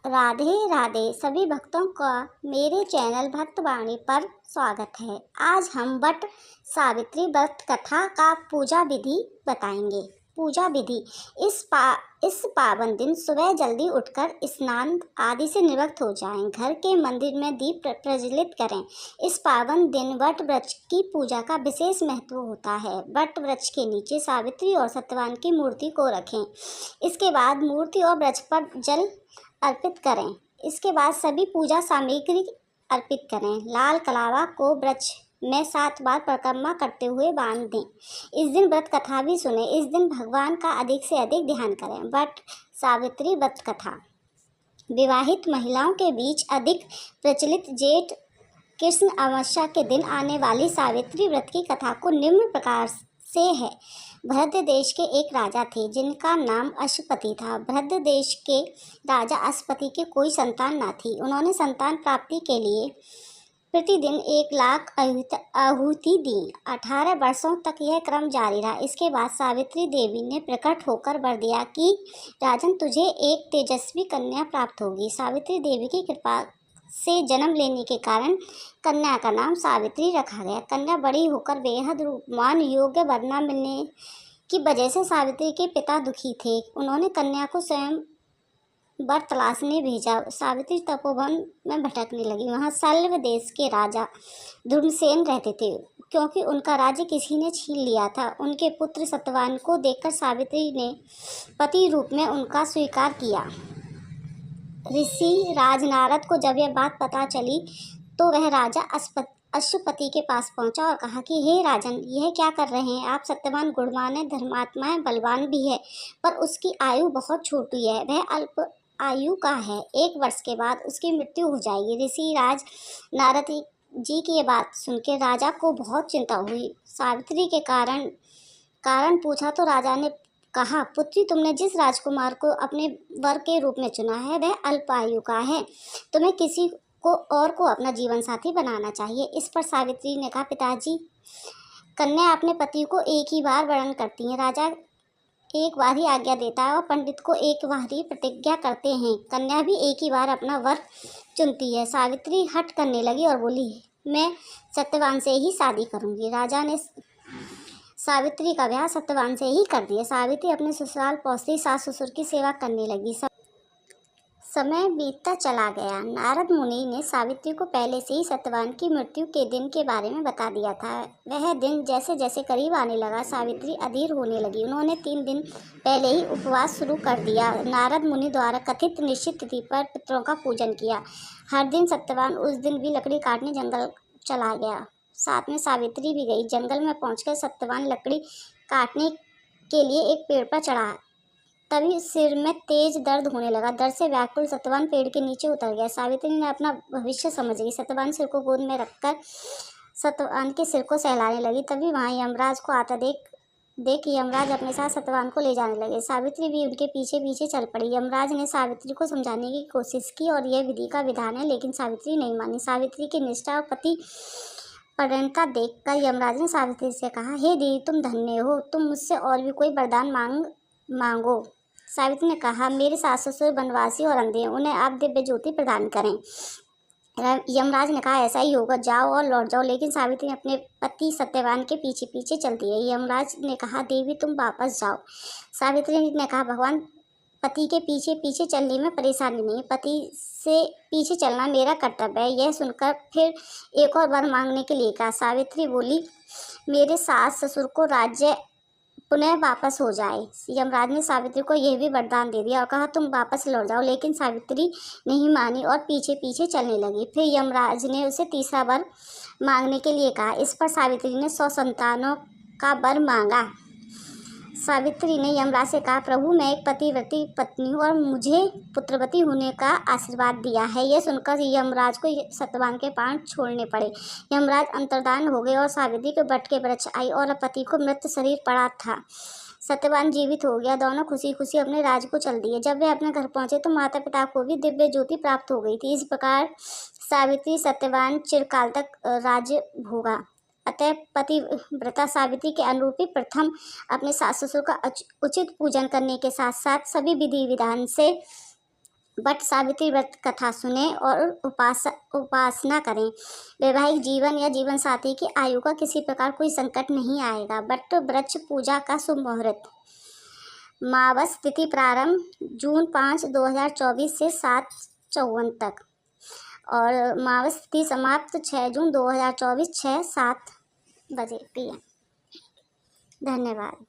राधे राधे सभी भक्तों का मेरे चैनल भक्तवाणी पर स्वागत है। आज हम वट सावित्री व्रत कथा का पूजा विधि बताएंगे। पूजा विधि इस पावन दिन सुबह जल्दी उठकर स्नान आदि से निवृत्त हो जाएं। घर के मंदिर में दीप प्रज्वलित करें। इस पावन दिन वट वृक्ष की पूजा का विशेष महत्व होता है। वट वृक्ष के नीचे सावित्री और सत्यवान की मूर्ति को रखें। इसके बाद मूर्ति और वृक्ष पर जल अर्पित करें। इसके बाद सभी पूजा सामग्री अर्पित करें। लाल कलावा को वृक्ष में 7 बार परिक्रमा करते हुए बांध दें। इस दिन व्रत कथा भी सुने। इस दिन भगवान का अधिक से अधिक ध्यान करें। वट सावित्री व्रत कथा विवाहित महिलाओं के बीच अधिक प्रचलित जेठ कृष्ण अमावस्या के दिन आने वाली सावित्री व्रत की कथा को निम्न प्रकार से है। भरत देश के एक राजा थे जिनका नाम अश्वपति था। भरत देश के राजा अश्वपति के कोई संतान न थी। उन्होंने संतान प्राप्ति के लिए प्रतिदिन 1 लाख आहुति दी। 18 वर्षों तक यह क्रम जारी रहा। इसके बाद सावित्री देवी ने प्रकट होकर वर दिया कि राजन, तुझे एक तेजस्वी कन्या प्राप्त होगी। सावित्री देवी की कृपा से जन्म लेने के कारण कन्या का नाम सावित्री रखा गया। कन्या बड़ी होकर बेहद रूपवान योग्य वर न मिलने की वजह से सावित्री के पिता दुखी थे। उन्होंने कन्या को स्वयं वर तलाशने भेजा। सावित्री तपोवन में भटकने लगी। वहाँ सल्व देश के राजा धर्मसेन रहते थे। क्योंकि उनका राज्य किसी ने छीन लिया था, उनके पुत्र सत्यवान को देखकर सावित्री ने पति रूप में उनका स्वीकार किया। ऋषि राज नारद को जब यह बात पता चली तो वह राजा अश्वपति के पास पहुंचा और कहा कि हे राजन, यह क्या कर रहे हैं आप? सत्यवान गुणवान है, धर्मात्मा है, बलवान भी है, पर उसकी आयु बहुत छोटी है। वह अल्प आयु का है। 1 वर्ष के बाद उसकी मृत्यु हो जाएगी। ऋषि राज नारद जी की ये बात सुनकर राजा को बहुत चिंता हुई। सावित्री के कारण पूछा तो राजा ने कहा, पुत्री, तुमने जिस राजकुमार को अपने वर के रूप में चुना है वह अल्पायु का है। तुम्हें किसी को और को अपना जीवन साथी बनाना चाहिए। इस पर सावित्री ने कहा, पिताजी, कन्या अपने पति को एक ही बार वरण करती है। राजा एक बार ही आज्ञा देता है और पंडित को एक बार ही प्रतिज्ञा करते हैं। कन्या भी एक ही बार अपना वर चुनती है। सावित्री हट करने लगी और बोली, मैं सत्यवान से ही शादी करूंगी। राजा ने सावित्री का ब्याह सत्यवान से ही कर दिया। सावित्री अपने ससुराल पहुंचती सास ससुर की सेवा करने लगी। समय बीतता चला गया। नारद मुनि ने सावित्री को पहले से ही सत्यवान की मृत्यु के दिन के बारे में बता दिया था। वह दिन जैसे जैसे करीब आने लगा, सावित्री अधीर होने लगी। उन्होंने 3 दिन पहले ही उपवास शुरू कर दिया। नारद मुनि द्वारा कथित निश्चित तिथि पर पितरों का पूजन किया। हर दिन सत्यवान उस दिन भी लकड़ी काटने जंगल चला गया। साथ में सावित्री भी गई। जंगल में पहुंचकर सत्यवान लकड़ी काटने के लिए एक पेड़ पर चढ़ा। तभी सिर में तेज दर्द होने लगा। दर्द से व्याकुल सत्यवान पेड़ के नीचे उतर गया। सावित्री ने अपना भविष्य समझ गई। सत्यवान सिर को गोद में रखकर सत्यवान के सिर को सहलाने लगी। तभी वहाँ यमराज को आता देख यमराज अपने साथ सत्यवान को ले जाने लगे। सावित्री भी उनके पीछे पीछे चल पड़ी। यमराज ने सावित्री को समझाने की कोशिश की और यह विधि का विधान है, लेकिन सावित्री नहीं मानी। सावित्री की निष्ठा और पति परायणता देखकर यमराज ने सावित्री से कहा, हे देवी, तुम धन्य हो, तुम मुझसे और भी कोई वरदान मांगो। सावित्री ने कहा, मेरे सास ससुर वनवासी और अंधे हैं, उन्हें आप दिव्य ज्योति प्रदान करें। यमराज ने कहा, ऐसा ही होगा, जाओ और लौट जाओ। लेकिन सावित्री अपने पति सत्यवान के पीछे पीछे चलती है। यमराज ने कहा, देवी, तुम वापस जाओ। सावित्री ने कहा, भगवान, पति के पीछे पीछे चलने में परेशानी नहीं, पति से पीछे चलना मेरा कर्तव्य है। यह सुनकर फिर एक और वर मांगने के लिए कहा। सावित्री बोली, मेरे सास ससुर को राज्य पुनः वापस हो जाए। यमराज ने सावित्री को यह भी वरदान दे दिया और कहा, तुम वापस लौट जाओ। लेकिन सावित्री नहीं मानी और पीछे पीछे चलने लगी। फिर यमराज ने उसे तीसरा वर मांगने के लिए कहा। इस पर सावित्री ने 100 संतानों का वर मांगा। सावित्री ने यमराज से कहा, प्रभु, मैं एक पतिव्रती पत्नी हूँ और मुझे पुत्रवती होने का आशीर्वाद दिया है। यह सुनकर यमराज को सत्यवान के प्राण छोड़ने पड़े। यमराज अंतर्धान हो गए और सावित्री के वट के वृक्ष आई और पति को मृत शरीर पड़ा था। सत्यवान जीवित हो गया। दोनों खुशी खुशी अपने राज को चल दिए। जब वे अपने घर पहुंचे तो माता पिता को भी दिव्य ज्योति प्राप्त हो गई थी। इस प्रकार सावित्री सत्यवान चिरकाल तक राज्य भोगा। अतः पतिव्रता सावित्री के अनुरूप ही प्रथम अपने सास ससुर का उचित पूजन करने के साथ साथ सभी विधि विधान से वट सावित्री व्रत कथा सुने और उपासना करें। वैवाहिक जीवन या जीवन साथी की आयु का किसी प्रकार कोई संकट नहीं आएगा। वट वृक्ष पूजा का शुभ मुहूर्त। मावस तिथि प्रारंभ जून 5, 2024 से 7/54 तक और मावस तिथि समाप्त 6 जून 2024 6-7 बजे PM। धन्यवाद।